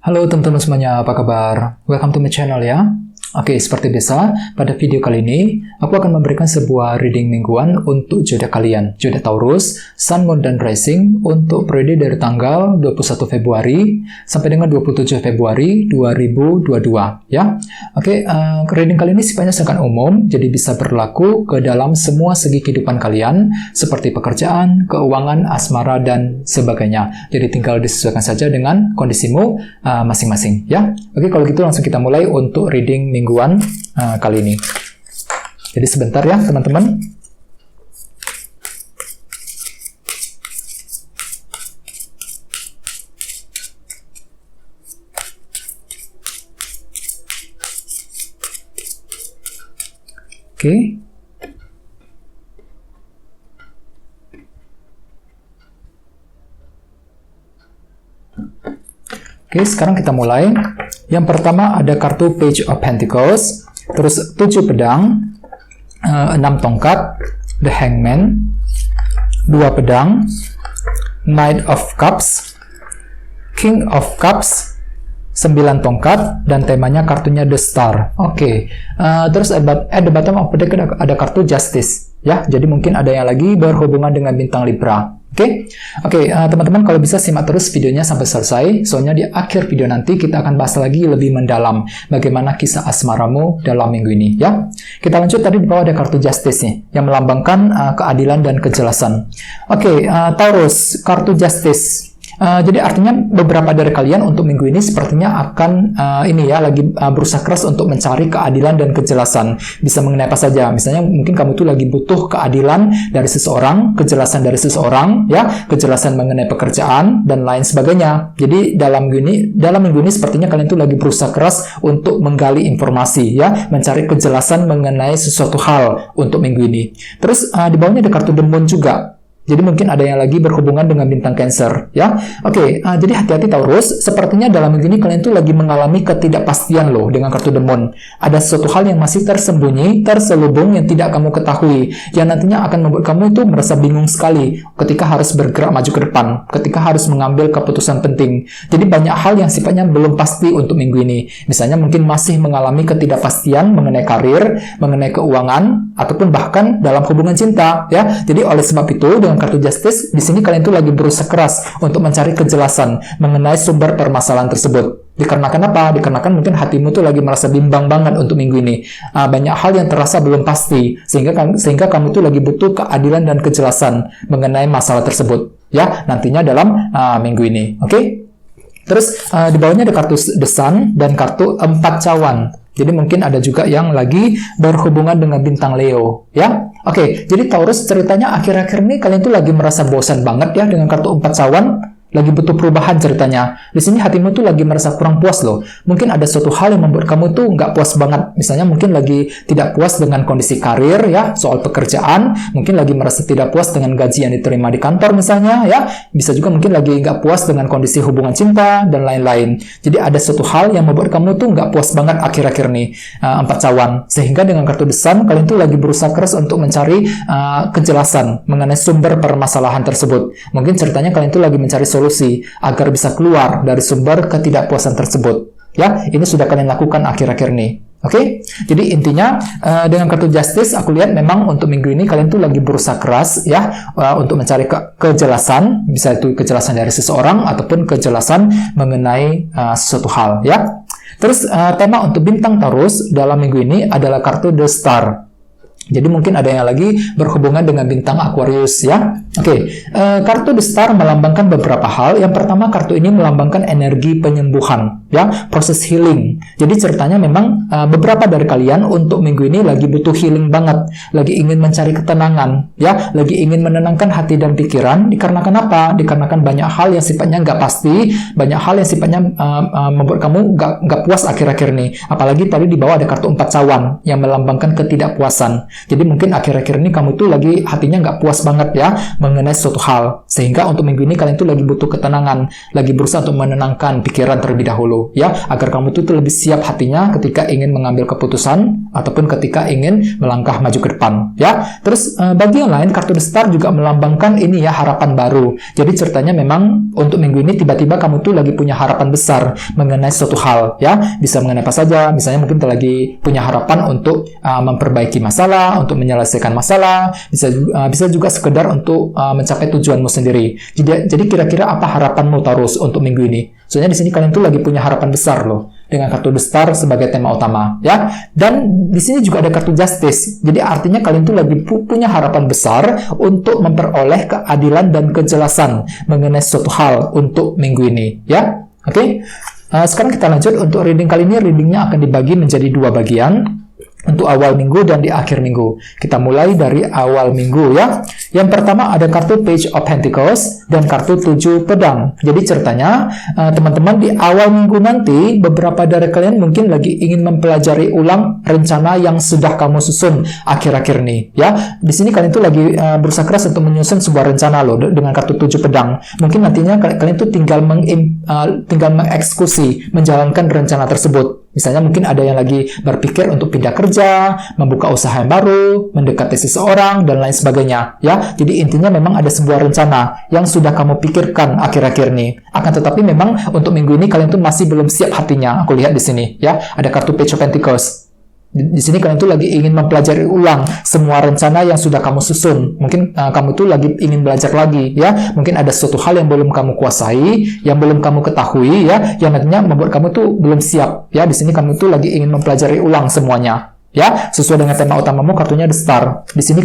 Halo teman-teman semuanya, apa kabar? Welcome to my channel ya. Oke, seperti biasa, pada video kali ini, aku akan memberikan sebuah reading mingguan untuk zodiak kalian, zodiak Taurus, Sun, Moon, dan Rising untuk periode dari tanggal 21 Februari sampai dengan 27 Februari 2022 ya. Oke, reading kali ini sifatnya sangat umum, jadi bisa berlaku ke dalam semua segi kehidupan kalian, seperti pekerjaan, keuangan, asmara, dan sebagainya. Jadi tinggal disesuaikan saja dengan kondisimu masing-masing ya. Oke, kalau gitu langsung kita mulai untuk reading mingguan kali ini. Jadi sebentar ya teman-teman. Oke. Oke, sekarang kita mulai. Yang pertama ada kartu Page of Pentacles, terus 7 pedang, 6 tongkat, The Hangman, 2 pedang, Knight of Cups, King of Cups, 9 tongkat, dan temanya kartunya The Star. Oke, terus at the bottom of the deck ada kartu Justice. Ya, jadi mungkin ada yang lagi berhubungan dengan bintang Libra. Oke, teman-teman kalau bisa simak terus videonya sampai selesai, soalnya di akhir video nanti kita akan bahas lagi lebih mendalam bagaimana kisah asmaramu dalam minggu ini ya. Kita lanjut, tadi di bawah ada kartu Justice nih, yang melambangkan keadilan dan kejelasan. Oke, Taurus, kartu Justice. Jadi artinya beberapa dari kalian untuk minggu ini sepertinya akan lagi berusaha keras untuk mencari keadilan dan kejelasan. Bisa mengenai apa saja. Misalnya mungkin kamu tuh lagi butuh keadilan dari seseorang, kejelasan dari seseorang, ya, kejelasan mengenai pekerjaan dan lain sebagainya. Jadi dalam minggu ini sepertinya kalian tuh lagi berusaha keras untuk menggali informasi, ya, mencari kejelasan mengenai sesuatu hal untuk minggu ini. Terus di bawahnya ada kartu The Moon juga. Jadi mungkin ada yang lagi berhubungan dengan bintang Cancer, ya. Oke, jadi hati-hati Taurus. Sepertinya dalam minggu ini kalian tuh lagi mengalami ketidakpastian loh dengan kartu The Moon. Ada sesuatu hal yang masih tersembunyi, terselubung yang tidak kamu ketahui, yang nantinya akan membuat kamu itu merasa bingung sekali ketika harus bergerak maju ke depan, ketika harus mengambil keputusan penting. Jadi banyak hal yang sifatnya belum pasti untuk minggu ini. Misalnya mungkin masih mengalami ketidakpastian mengenai karir, mengenai keuangan, ataupun bahkan dalam hubungan cinta, ya. Jadi oleh sebab itu dengan kartu Justice di sini kalian tuh lagi berusaha keras untuk mencari kejelasan mengenai sumber permasalahan tersebut. Dikarenakan apa? Dikarenakan mungkin hatimu tuh lagi merasa bimbang banget untuk minggu ini. Banyak hal yang terasa belum pasti sehingga kamu tuh lagi butuh keadilan dan kejelasan mengenai masalah tersebut. Ya, nantinya dalam minggu ini. Oke? Terus di bawahnya ada kartu The Sun dan kartu 4 cawan. Jadi mungkin ada juga yang lagi berhubungan dengan bintang Leo, ya. Oke, jadi Taurus ceritanya akhir-akhir ini kalian tuh lagi merasa bosan banget ya dengan kartu 4 cawan. Lagi butuh perubahan ceritanya. Di sini hatimu tuh lagi merasa kurang puas loh. Mungkin ada suatu hal yang membuat kamu tuh nggak puas banget. Misalnya mungkin lagi tidak puas dengan kondisi karir ya, soal pekerjaan. Mungkin lagi merasa tidak puas dengan gaji yang diterima di kantor misalnya ya. Bisa juga mungkin lagi nggak puas dengan kondisi hubungan cinta dan lain-lain. Jadi ada suatu hal yang membuat kamu tuh nggak puas banget akhir-akhir nih 4 cawan. Sehingga dengan kartu The Sun kalian tuh lagi berusaha keras untuk mencari kejelasan mengenai sumber permasalahan tersebut. Mungkin ceritanya kalian tuh lagi mencari solusi agar bisa keluar dari sumber ketidakpuasan tersebut. Ya, ini sudah kalian lakukan akhir-akhir ini. Oke? Jadi intinya dengan kartu Justice aku lihat memang untuk minggu ini kalian tuh lagi berusaha keras ya untuk mencari kejelasan, bisa itu kejelasan dari seseorang ataupun kejelasan mengenai sesuatu hal ya. Terus tema untuk bintang Taurus dalam minggu ini adalah kartu The Star. Jadi mungkin ada yang lagi berhubungan dengan bintang Aquarius ya. Oke, kartu The Star melambangkan beberapa hal. Yang pertama, kartu ini melambangkan energi penyembuhan ya, proses healing. Jadi ceritanya memang beberapa dari kalian untuk minggu ini lagi butuh healing banget, lagi ingin mencari ketenangan ya, lagi ingin menenangkan hati dan pikiran. Dikarenakan apa? Dikarenakan banyak hal yang sifatnya nggak pasti, banyak hal yang sifatnya membuat kamu nggak puas akhir-akhir ini. Apalagi tadi di bawah ada kartu 4 cawan yang melambangkan ketidakpuasan. Jadi mungkin akhir-akhir ini kamu tuh lagi hatinya nggak puas banget ya mengenai suatu hal. Sehingga untuk minggu ini kalian tuh lagi butuh ketenangan, lagi berusaha untuk menenangkan pikiran terlebih dahulu ya, agar kamu tuh lebih siap hatinya ketika ingin mengambil keputusan ataupun ketika ingin melangkah maju ke depan ya. Terus bagi yang lain, kartu The Star juga melambangkan ini ya, harapan baru. Jadi ceritanya memang untuk minggu ini tiba-tiba kamu tuh lagi punya harapan besar mengenai suatu hal ya. Bisa mengenai apa saja, misalnya mungkin lagi punya harapan untuk memperbaiki masalah, untuk menyelesaikan masalah, bisa juga sekedar untuk mencapai tujuanmu sendiri. Jadi kira-kira apa harapanmu Taurus untuk minggu ini? Soalnya di sini kalian tuh lagi punya harapan besar loh, dengan kartu The Star sebagai tema utama ya. Dan di sini juga ada kartu Justice. Jadi artinya kalian tuh lagi punya harapan besar untuk memperoleh keadilan dan kejelasan mengenai suatu hal untuk minggu ini ya. Oke. Sekarang kita lanjut untuk reading kali ini. Readingnya akan dibagi menjadi 2 bagian, untuk awal minggu dan di akhir minggu. Kita mulai dari awal minggu ya. Yang pertama ada kartu Page of Pentacles dan kartu 7 pedang. Jadi ceritanya teman-teman di awal minggu nanti beberapa dari kalian mungkin lagi ingin mempelajari ulang rencana yang sudah kamu susun akhir-akhir ini ya. Di sini kalian tuh lagi berusaha keras untuk menyusun sebuah rencana loh dengan kartu 7 pedang. Mungkin nantinya kalian tuh tinggal mengeksekusi, menjalankan rencana tersebut. Misalnya mungkin ada yang lagi berpikir untuk pindah kerja, membuka usaha yang baru, mendekati seseorang, dan lain sebagainya. Ya, jadi intinya memang ada sebuah rencana yang sudah kamu pikirkan akhir-akhir ini. Akan tetapi memang untuk minggu ini kalian tuh masih belum siap hatinya. Aku lihat di sini, ya, ada kartu Page of Pentacles. Di sini kalian tuh lagi ingin mempelajari ulang semua rencana yang sudah kamu susun. Mungkin kamu tuh lagi ingin belajar lagi ya. Mungkin ada suatu hal yang belum kamu kuasai, yang belum kamu ketahui ya, yang nantinya membuat kamu tuh belum siap ya. Di sini kamu tuh lagi ingin mempelajari ulang semuanya. Ya, sesuai dengan tema utamamu, kartunya The Star. Di sini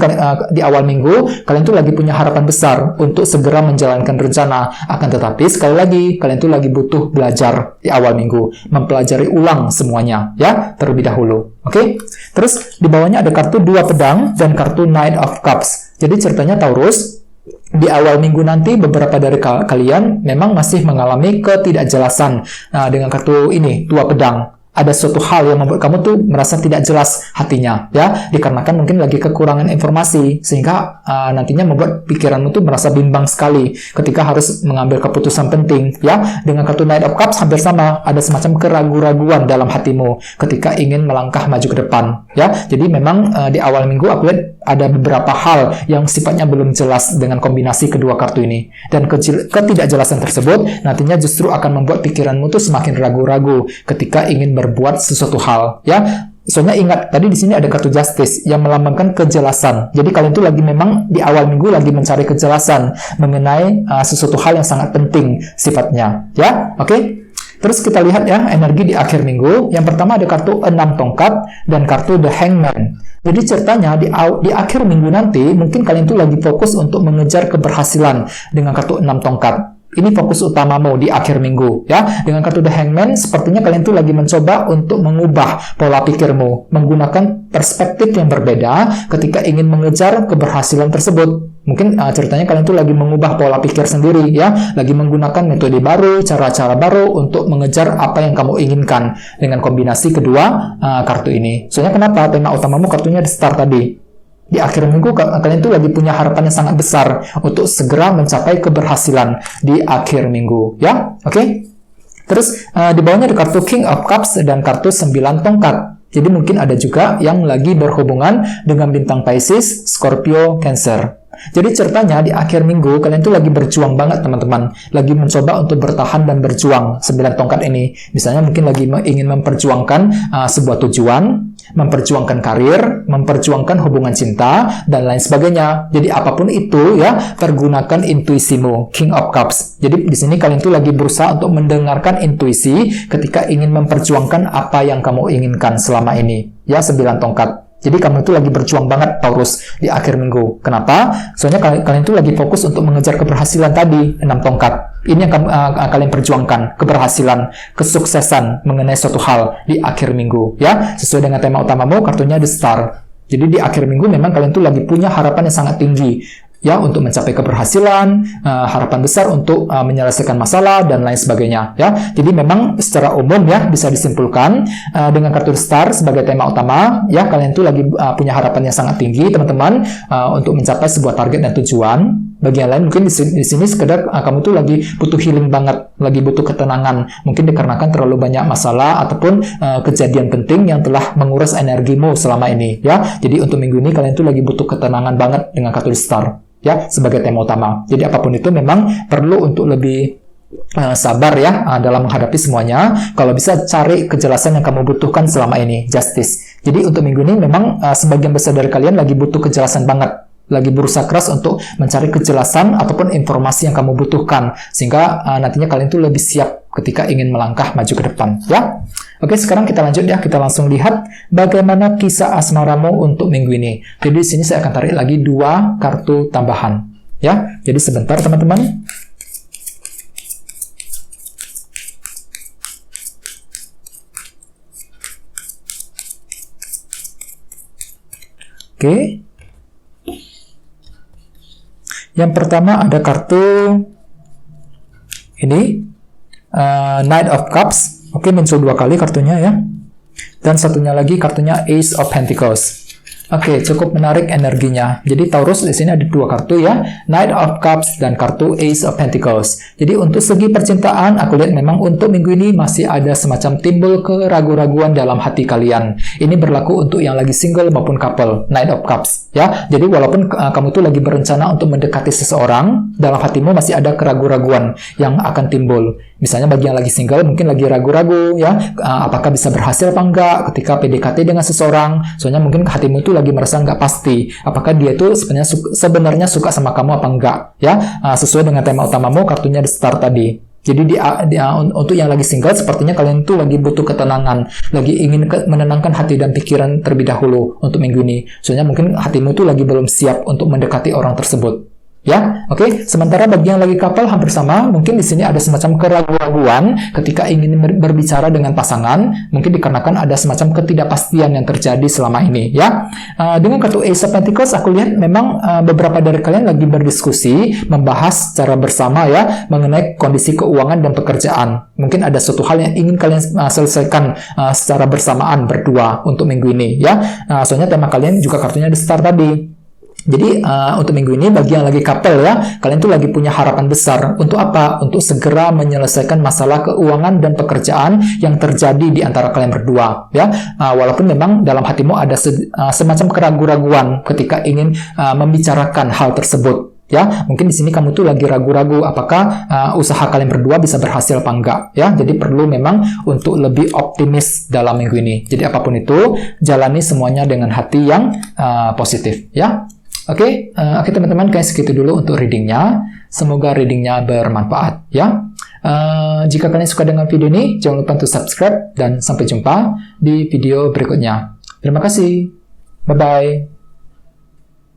di awal minggu kalian tuh lagi punya harapan besar untuk segera menjalankan rencana. Akan tetapi sekali lagi kalian tuh lagi butuh belajar di awal minggu, mempelajari ulang semuanya ya terlebih dahulu. Oke. Terus di bawahnya ada kartu 2 pedang dan kartu Knight of Cups. Jadi ceritanya Taurus, di awal minggu nanti beberapa dari kalian memang masih mengalami ketidakjelasan. Nah, dengan kartu ini 2 pedang, ada suatu hal yang membuat kamu tuh merasa tidak jelas hatinya ya, dikarenakan mungkin lagi kekurangan informasi sehingga nantinya membuat pikiranmu tuh merasa bimbang sekali ketika harus mengambil keputusan penting ya. Dengan kartu Knight of Cups hampir sama, ada semacam keraguan-raguan dalam hatimu ketika ingin melangkah maju ke depan ya. Jadi memang di awal minggu aku lihat ada beberapa hal yang sifatnya belum jelas dengan kombinasi kedua kartu ini, dan ketidakjelasan tersebut nantinya justru akan membuat pikiranmu tuh semakin ragu-ragu ketika ingin berbuat sesuatu hal ya. Soalnya ingat tadi di sini ada kartu Justice yang melambangkan kejelasan. Jadi kalian tuh lagi memang di awal minggu lagi mencari kejelasan mengenai sesuatu hal yang sangat penting sifatnya ya. Oke. Terus kita lihat ya energi di akhir minggu. Yang pertama ada kartu 6 tongkat dan kartu The Hangman. Jadi ceritanya di akhir minggu nanti mungkin kalian tuh lagi fokus untuk mengejar keberhasilan dengan kartu 6 tongkat. Ini fokus utamamu di akhir minggu ya. Dengan kartu The Hangman sepertinya kalian tuh lagi mencoba untuk mengubah pola pikirmu, menggunakan perspektif yang berbeda ketika ingin mengejar keberhasilan tersebut. Mungkin ceritanya kalian tuh lagi mengubah pola pikir sendiri ya, lagi menggunakan metode baru, cara-cara baru untuk mengejar apa yang kamu inginkan dengan kombinasi kedua kartu ini. Soalnya kenapa? Tema utamamu kartunya The Star tadi. Di akhir minggu kalian tuh lagi punya harapan yang sangat besar untuk segera mencapai keberhasilan di akhir minggu ya. Oke. Terus di bawahnya ada kartu King of Cups dan kartu 9 tongkat. Jadi mungkin ada juga yang lagi berhubungan dengan bintang Pisces, Scorpio, Cancer. Jadi ceritanya di akhir minggu kalian tuh lagi berjuang banget teman-teman, lagi mencoba untuk bertahan dan berjuang 9 tongkat ini. Misalnya mungkin lagi ingin memperjuangkan sebuah tujuan, memperjuangkan karir, memperjuangkan hubungan cinta, dan lain sebagainya. Jadi apapun itu ya, pergunakan intuisimu, King of Cups. Jadi di sini kalian tuh lagi berusaha untuk mendengarkan intuisi ketika ingin memperjuangkan apa yang kamu inginkan selama ini. Ya, 9 tongkat. Jadi kamu itu lagi berjuang banget Taurus di akhir minggu. Kenapa? Soalnya kalian itu lagi fokus untuk mengejar keberhasilan tadi, 6 tongkat. Ini yang kalian perjuangkan, keberhasilan, kesuksesan mengenai suatu hal di akhir minggu. Ya, sesuai dengan tema utamamu, kartunya The Star. Jadi di akhir minggu memang kalian tuh lagi punya harapan yang sangat tinggi ya, untuk mencapai keberhasilan, harapan besar untuk menyelesaikan masalah dan lain sebagainya, ya. Jadi memang secara umum ya bisa disimpulkan dengan kartu star sebagai tema utama, ya, kalian tuh lagi punya harapan yang sangat tinggi, teman-teman, untuk mencapai sebuah target dan tujuan. Bagi yang lain mungkin di sini sekedar kamu tuh lagi butuh healing banget, lagi butuh ketenangan, mungkin dikarenakan terlalu banyak masalah ataupun kejadian penting yang telah menguras energimu selama ini, ya. Jadi untuk minggu ini kalian tuh lagi butuh ketenangan banget dengan kartu star, ya, sebagai tema utama. Jadi apapun itu memang perlu untuk lebih sabar ya dalam menghadapi semuanya. Kalau bisa cari kejelasan yang kamu butuhkan selama ini, justice. Jadi untuk minggu ini memang sebagian besar dari kalian lagi butuh kejelasan banget, lagi berusaha keras untuk mencari kejelasan ataupun informasi yang kamu butuhkan, sehingga nantinya kalian tuh lebih siap ketika ingin melangkah maju ke depan, ya. Oke, sekarang kita lanjut ya, kita langsung lihat bagaimana kisah asmaramu untuk minggu ini. Jadi di sini saya akan tarik lagi 2 kartu tambahan, ya. Jadi sebentar teman-teman. Oke. Yang pertama ada kartu ini, Knight of Cups. Oke, muncul 2 kali kartunya ya. Dan satunya lagi kartunya Ace of Pentacles. Oke, cukup menarik energinya. Jadi Taurus di sini ada 2 kartu ya, Knight of Cups dan kartu Ace of Pentacles. Jadi untuk segi percintaan, aku lihat memang untuk minggu ini masih ada semacam timbul keraguan-raguan dalam hati kalian. Ini berlaku untuk yang lagi single maupun couple, Knight of Cups, ya. Jadi walaupun kamu tuh lagi berencana untuk mendekati seseorang, dalam hatimu masih ada keraguan-raguan yang akan timbul. Misalnya bagi yang lagi single mungkin lagi ragu-ragu ya, apakah bisa berhasil apa enggak ketika PDKT dengan seseorang. Soalnya mungkin hatimu tuh lagi merasa nggak pasti apakah dia tuh sebenarnya suka sama kamu apa enggak, ya. Sesuai dengan tema utamamu, kartunya The Star tadi. Jadi untuk yang lagi single, sepertinya kalian tuh lagi butuh ketenangan, lagi ingin menenangkan hati dan pikiran terlebih dahulu untuk minggu ini. Soalnya mungkin hatimu tuh lagi belum siap untuk mendekati orang tersebut. Ya, oke. Sementara bagi yang lagi couple hampir sama, mungkin di sini ada semacam keraguan ketika ingin berbicara dengan pasangan, mungkin dikarenakan ada semacam ketidakpastian yang terjadi selama ini, ya. Dengan kartu Ace of Pentacles, aku lihat memang beberapa dari kalian lagi berdiskusi, membahas secara bersama ya mengenai kondisi keuangan dan pekerjaan. Mungkin ada suatu hal yang ingin kalian selesaikan secara bersamaan berdua untuk minggu ini, ya. Soalnya tema kalian juga kartunya The Star tadi. Jadi untuk minggu ini bagi yang lagi couple ya, kalian tuh lagi punya harapan besar. Untuk apa? Untuk segera menyelesaikan masalah keuangan dan pekerjaan yang terjadi di antara kalian berdua, ya. Walaupun memang dalam hatimu ada semacam keraguan-raguan ketika ingin membicarakan hal tersebut, ya. Mungkin di sini kamu tuh lagi ragu-ragu apakah usaha kalian berdua bisa berhasil apa enggak, ya. Jadi perlu memang untuk lebih optimis dalam minggu ini. Jadi apapun itu, jalani semuanya dengan hati yang positif, ya. Oke, teman-teman, kayak segitu dulu untuk readingnya. Semoga readingnya bermanfaat, ya. Jika kalian suka dengan video ini, jangan lupa untuk subscribe dan sampai jumpa di video berikutnya. Terima kasih. Bye-bye.